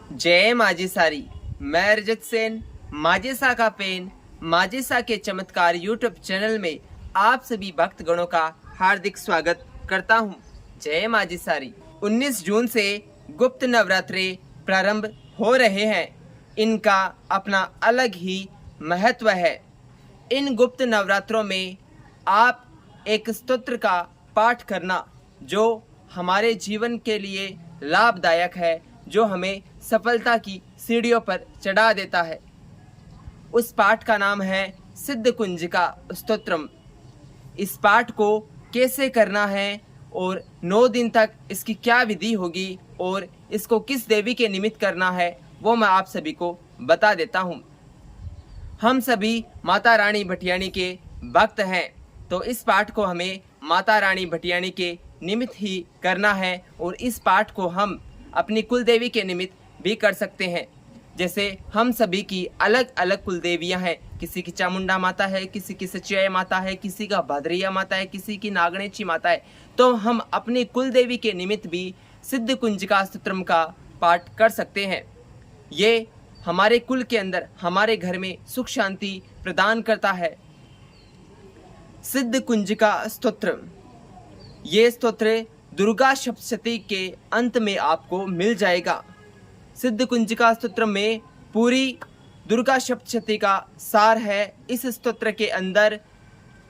जय माजी सारी। मैं रजत सेन माजेसा का पेन माजेसा के चमत्कार यूट्यूब चैनल में आप सभी भक्तगणों का हार्दिक स्वागत करता हूं। जय माजी सारी। 19 जून से गुप्त नवरात्रे प्रारंभ हो रहे हैं। इनका अपना अलग ही महत्व है। इन गुप्त नवरात्रों में आप एक स्तोत्र का पाठ करना जो हमारे जीवन के लिए लाभदायक है, जो हमें सफलता की सीढ़ियों पर चढ़ा देता है। उस पाठ का नाम है सिद्ध कुंजिका स्तोत्रम। इस पाठ को कैसे करना है और 9 दिन तक इसकी क्या विधि होगी और इसको किस देवी के निमित्त करना है वो मैं आप सभी को बता देता हूँ। हम सभी माता रानी भटियाणी के भक्त हैं, तो इस पाठ को हमें माता रानी भटियाणी के निमित्त ही करना है और इस पाठ को हम अपनी कुल देवी के निमित्त भी कर सकते हैं। जैसे हम सभी की अलग अलग कुल देवियाँ हैं। किसी की चामुंडा माता है, किसी की सचिया माता है, किसी का भद्रिया माता है, किसी की नागणेची माता है। तो हम अपनी कुल देवी के निमित्त भी सिद्ध कुंजिका स्तोत्रम का पाठ कर सकते हैं। ये हमारे कुल के अंदर हमारे घर में सुख शांति प्रदान करता है। सिद्ध कुंजिका स्तोत्र, ये स्तोत्र दुर्गा सप्तशती के अंत में आपको मिल जाएगा। सिद्ध कुंजिका स्तोत्र में पूरी दुर्गा सप्तशती का सार है। इस स्तोत्र के अंदर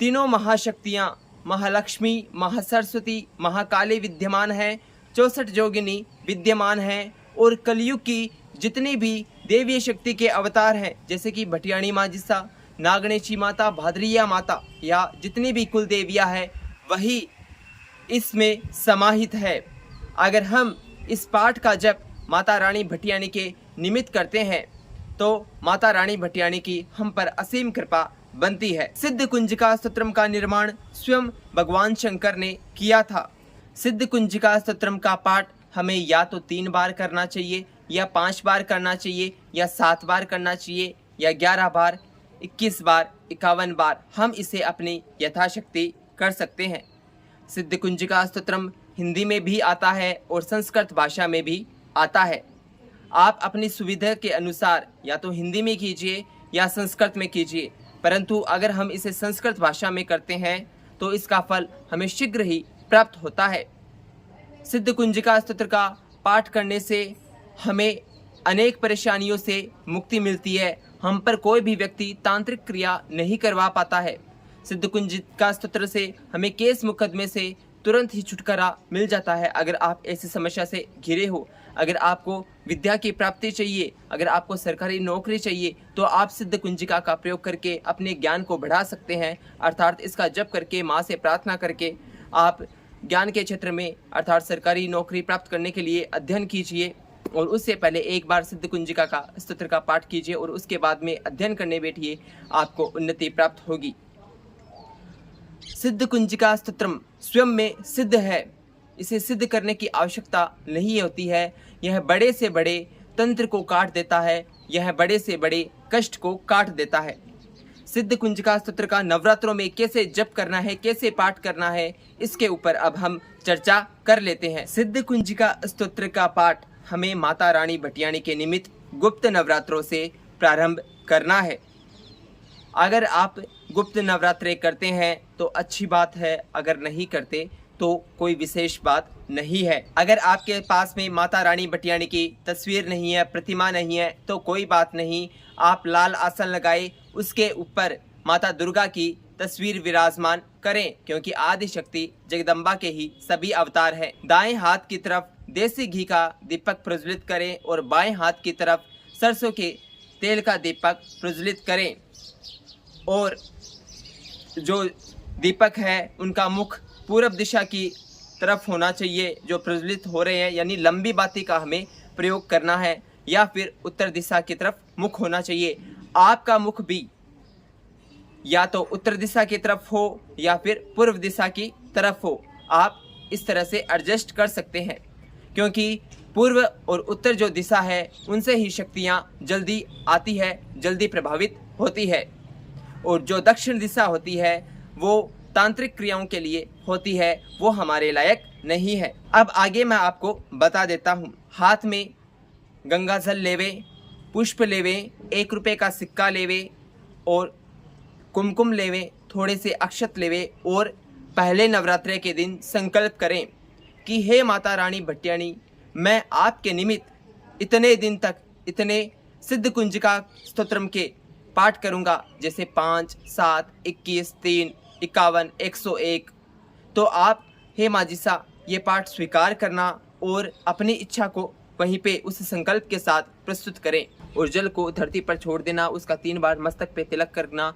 तीनों महाशक्तियाँ महालक्ष्मी, महासरस्वती, महाकाली विद्यमान हैं, 64 जोगिनी विद्यमान हैं और कलयुग की जितनी भी देवी शक्ति के अवतार हैं, जैसे कि भटियाणी माजिसा, नागणेची माता, भाद्रिया माता या जितनी भी कुल देवियाँ हैं वही इसमें समाहित है। अगर हम इस पाठ का जप माता रानी भटियाणी के निमित्त करते हैं तो माता रानी भटियाणी की हम पर असीम कृपा बनती है। सिद्ध कुंजिका स्तोत्रम का निर्माण स्वयं भगवान शंकर ने किया था। सिद्ध कुंजिका स्तोत्रम का पाठ हमें या तो 3 बार करना चाहिए या 5 बार करना चाहिए या 7 बार करना चाहिए या 11 बार, 21 बार, 51 बार। हम इसे अपनी यथाशक्ति कर सकते हैं। सिद्ध कुंजिका स्तोत्रम हिंदी में भी आता है और संस्कृत भाषा में भी आता है। आप अपनी सुविधा के अनुसार या तो हिंदी में कीजिए या संस्कृत में कीजिए, परंतु अगर हम इसे संस्कृत भाषा में करते हैं तो इसका फल हमें शीघ्र ही प्राप्त होता है। सिद्ध कुंजिका स्तोत्र का पाठ करने से हमें अनेक परेशानियों से मुक्ति मिलती है। हम पर कोई भी व्यक्ति तांत्रिक क्रिया नहीं करवा पाता है। सिद्ध कुंजिका स्तोत्र से हमें केस मुकदमे से तुरंत ही छुटकारा मिल जाता है। अगर आप ऐसी समस्या से घिरे हो, अगर आपको विद्या की प्राप्ति चाहिए, अगर आपको सरकारी नौकरी चाहिए, तो आप सिद्ध कुंजिका का प्रयोग करके अपने ज्ञान को बढ़ा सकते हैं। अर्थात इसका जप करके, माँ से प्रार्थना करके आप ज्ञान के क्षेत्र में अर्थात सरकारी नौकरी प्राप्त करने के लिए अध्ययन कीजिए और उससे पहले एक बार सिद्ध कुंजिका का स्तोत्र का पाठ कीजिए और उसके बाद में अध्ययन करने बैठिए, आपको उन्नति प्राप्त होगी। सिद्ध कुंजिका स्तोत्रम स्वयं में सिद्ध है। इसे सिद्ध करने की आवश्यकता नहीं होती है। यह बड़े से बड़े तंत्र को काट देता है, यह बड़े से बड़े कष्ट को काट देता है। सिद्ध कुंजिका स्तोत्र का नवरात्रों में कैसे जप करना है, कैसे पाठ करना है, इसके ऊपर अब हम चर्चा कर लेते हैं। सिद्ध कुंजिका स्तोत्र का पाठ हमें माता रानी भटियाणी के निमित्त गुप्त नवरात्रों से प्रारंभ करना है। अगर आप गुप्त नवरात्रे करते हैं तो अच्छी बात है, अगर नहीं करते तो कोई विशेष बात नहीं है। अगर आपके पास में माता रानी भटियाणी की तस्वीर नहीं है, प्रतिमा नहीं है, तो कोई बात नहीं। आप लाल आसन लगाए, उसके ऊपर माता दुर्गा की तस्वीर विराजमान करें, क्योंकि आदि शक्ति जगदम्बा के ही सभी अवतार हैं। दाएं हाथ की तरफ देसी घी का दीपक प्रज्वलित करें और बाएं हाथ की तरफ सरसों के तेल का दीपक प्रज्वलित करें और जो दीपक है उनका मुख पूरब दिशा की तरफ होना चाहिए जो प्रज्वलित हो रहे हैं, यानी लंबी बाती का हमें प्रयोग करना है, या फिर उत्तर दिशा की तरफ मुख होना चाहिए। आपका मुख भी या तो उत्तर दिशा की तरफ हो या फिर पूर्व दिशा की तरफ हो। आप इस तरह से एडजस्ट कर सकते हैं, क्योंकि पूर्व और उत्तर जो दिशा है उनसे ही शक्तियाँ जल्दी आती है, जल्दी प्रभावित होती है, और जो दक्षिण दिशा होती है वो तांत्रिक क्रियाओं के लिए होती है, वो हमारे लायक नहीं है। अब आगे मैं आपको बता देता हूँ। हाथ में गंगा जल लेवे, पुष्प लेवे, 1 रुपये का सिक्का लेवे और कुमकुम लेवे, थोड़े से अक्षत लेवे और पहले नवरात्रे के दिन संकल्प करें कि हे माता रानी भट्टियाणी, मैं आपके निमित्त इतने दिन तक इतने सिद्ध कुंजिका स्तोत्रम के पाठ करूँगा, जैसे 5, 7, 21, 3, 51, 101। तो आप हे माजिसा ये पाठ स्वीकार करना और अपनी इच्छा को वहीं पे उस संकल्प के साथ प्रस्तुत करें और जल को धरती पर छोड़ देना, उसका 3 बार मस्तक पे तिलक करना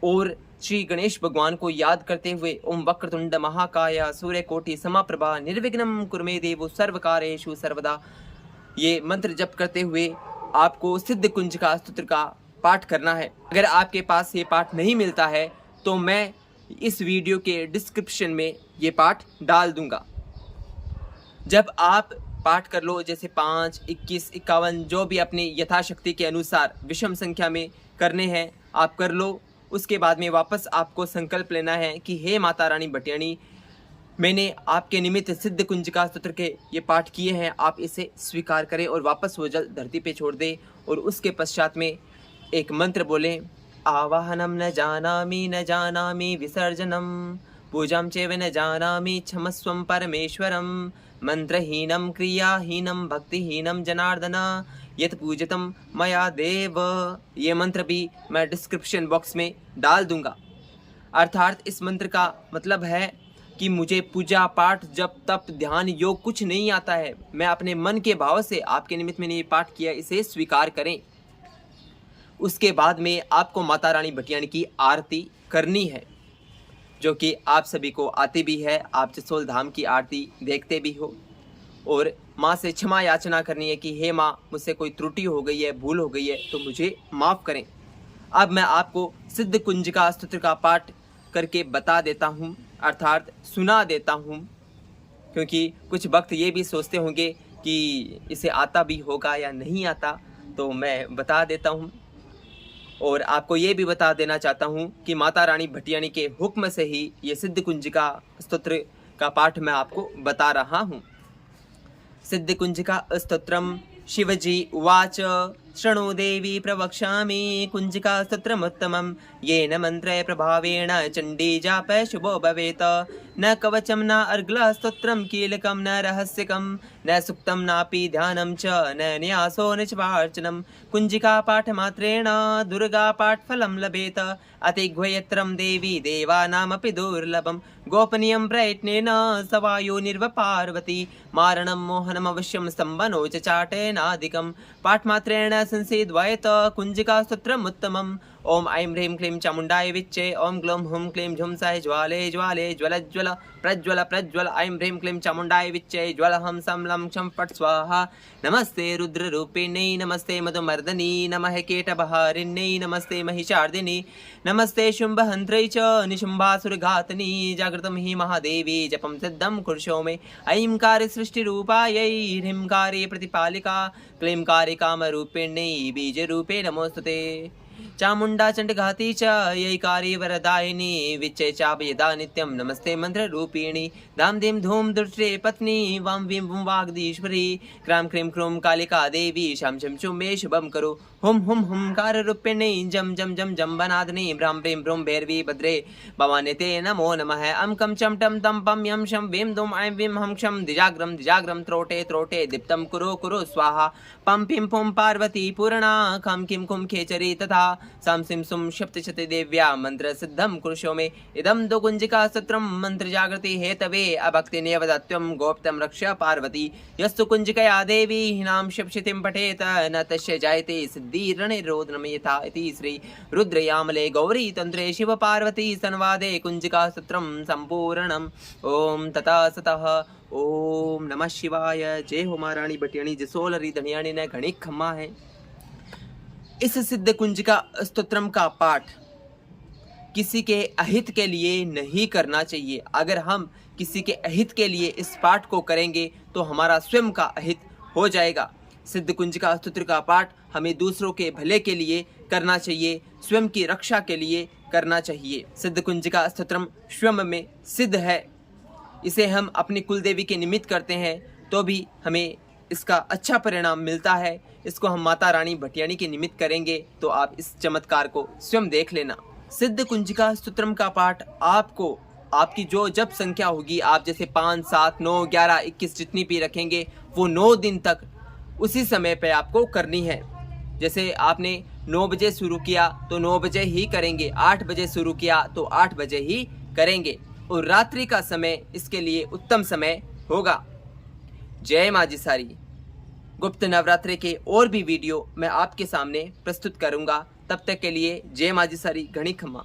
और श्री गणेश भगवान को याद करते हुए ओम वक्रतुंड महाकाय सूर्यकोटि समप्रभा निर्विघ्नं कुरु देव सर्वकार्येषु सर्वदा ये मंत्र जप करते हुए आपको सिद्ध कुंजिका स्तोत्र का पाठ करना है। अगर आपके पास ये पाठ नहीं मिलता है तो मैं इस वीडियो के डिस्क्रिप्शन में ये पाठ डाल दूंगा। जब आप पाठ कर लो, जैसे 5, 21, 51 जो भी अपनी यथाशक्ति के अनुसार विषम संख्या में करने हैं आप कर लो। उसके बाद में वापस आपको संकल्प लेना है कि हे माता रानी भट्टियाणी, मैंने आपके निमित्त सिद्ध कुंजिका स्तोत्र के ये पाठ किए हैं, आप इसे स्वीकार करें और वापस वो जल धरती पे छोड़ दे। और उसके पश्चात में एक मंत्र बोलें, आवाहनम न जानामि विसर्जनम पूजां चैव न जानामि क्षमस्वं परमेश्वरम मंत्रहीनं क्रियाहीनं भक्तिहीनं जनार्दन यत पूजितम मया देव। ये मंत्र भी मैं डिस्क्रिप्शन बॉक्स में डाल दूंगा। अर्थात इस मंत्र का मतलब है कि मुझे पूजा पाठ जप तप ध्यान योग कुछ नहीं आता है, मैं अपने मन के भाव से आपके निमित्त मैंने ये पाठ किया, इसे स्वीकार करें। उसके बाद में आपको माता रानी भट्टियाणी की आरती करनी है, जो कि आप सभी को आती भी है, आप जसोल धाम की आरती देखते भी हो। और माँ से क्षमा याचना करनी है कि हे माँ, मुझसे कोई त्रुटि हो गई है, भूल हो गई है तो मुझे माफ़ करें। अब मैं आपको सिद्ध कुंजिका स्तोत्र का पाठ करके बता देता हूँ, अर्थात सुना देता हूँ, क्योंकि कुछ भक्त ये भी सोचते होंगे कि इसे आता भी होगा या नहीं आता, तो मैं बता देता हूँ। और आपको ये भी बता देना चाहता हूँ कि माता रानी भट्टियाणी के हुक्म से ही ये सिद्ध कुंजिका स्तोत्र का पाठ मैं आपको बता रहा हूँ। सिद्ध कुंजिका स्तोत्रम शिवजी उवाच शृणु देवी प्रवक्ष्यामि कुंजिका स्तोत्रमुत्तमं येन मंत्रे प्रभावेण चण्डी जाप शुभो भवेत् न कवचं न अर्ग्लः स्तोत्रं कीलकं न रहस्यकं न सुक्तं नापि ध्यानं च न न्यासो न च वार्चनं कुंजिका पाठमात्रेण दुर्गा पाठफलं लभेत अतिघ्वयत्रं देवी देवानामपि दुर्लभं गोपनीयं प्रयत्नेन सवायो निर्वपार्वती मारणं मोहनम् अवश्यं स्तम्भनो च चाटेनादिकं पाठमात्रेण संसेद्वयत कुंजिका स्तोत्रमुत्तमम् ओम ऐं ह्रीं क्लीं चामुण्डाय विच्चे ओम ग्लौं हुं क्लीं झुं सः ज्वाले ज्वाले ज्वल ज्वल प्रज्वल प्रज्वल ऐं ह्रीं क्लीं चामुण्डाय विच्चे ज्वल हं सं लं क्षं फट् स्वाहा नमस्ते रुद्ररूपिण्यै नमस्ते मधुमर्दनी नमः कीटबहारिण्यै नमस्ते महिषार्दिनी नमस्ते शुम्भहन्त्रै च निशुम्भासुरघातनी जागृतं हि महादेवी जपं सिद्धं कुर्षो मे ऐंकारि सृष्टिरूपायै ह्रींकारि प्रतिपालिका क्लींकारि कामरूपिण्यै बीजरूपे नमोस्तुते चामुंडा चंडघाती च यैकारी वरदायिनी विच्चे चापयदा नित्यं नमस्ते मंत्ररूपिणी धाम धीम धूम दुष्टे पत्नी वां वीं वुं वाग्दीश्वरी क्रां क्रीं क्रूं कालिका देवी शं शं शुं मे शुभं करो हुम हुंकाररूपिणी जम जम जम जम्बनादिनी भ्रां प्रीं भ्रूं भैरवी भद्रे भवानी ते नमो नमः अं कं चम टम तम पम यम शं वीं दुम ऐं वीं हं क्षं दिजाग्रम त्रोटे त्रोटे दीप्तं कुरु स्वाहा पं पिं पुं पार्वती पूर्णा खं किं कुं खेचरी तथा सां सिं सुं सप्तशती देव्या मंत्र सिद्धं कुरुषो मे इदं दो कुंजिका स्तोत्रं मंत्र जागृति हेतवे अभक्ति नियवदत्वं गोप्तं रक्ष पार्वती यस्तु कुंजिकया देवी हिनां सप्तशतीं पठेत न तस्य जायते सिद्धिरणिरोधनम यथा इति श्री रुद्रयामले गौरी तंत्रे शिव पार्वती संवादे कुंजिका स्तोत्रं संपूर्णम् ओम तथा सतः ओम नमः शिवाय। जय हो महारानी भट्टियाणी जसोल री धनियाणी ने घणी खम्मा है। इस सिद्ध कुंजिका स्तोत्रम का पाठ किसी के अहित के लिए नहीं करना चाहिए। अगर हम किसी के अहित के लिए इस पाठ को करेंगे तो हमारा स्वयं का अहित हो जाएगा। सिद्ध कुंजिका स्तोत्र का पाठ हमें दूसरों के भले के लिए करना चाहिए, स्वयं की रक्षा के लिए करना चाहिए। सिद्ध कुंजिका स्तोत्रम स्वयं में सिद्ध है, इसे हम अपनी कुल देवी के निमित्त करते हैं तो भी हमें इसका अच्छा परिणाम मिलता है, इसको हम माता रानी भटियाणी के निमित्त करेंगे तो आप इस चमत्कार को स्वयं देख लेना। सिद्ध कुंजिका स्तोत्रम का पाठ आपको आपकी जो जब संख्या होगी, आप जैसे 5, 7, 9, 11, 21 जितनी भी रखेंगे वो 9 दिन तक उसी समय पे आपको करनी है। जैसे आपने 9 बजे शुरू किया तो 9 बजे ही करेंगे, 8 बजे शुरू किया तो 8 बजे ही करेंगे, और रात्रि का समय इसके लिए उत्तम समय होगा। जय माजिसारी। गुप्त नवरात्रि के और भी वीडियो मैं आपके सामने प्रस्तुत करूंगा। तब तक के लिए जय माजिसारी, घणी खम्मा।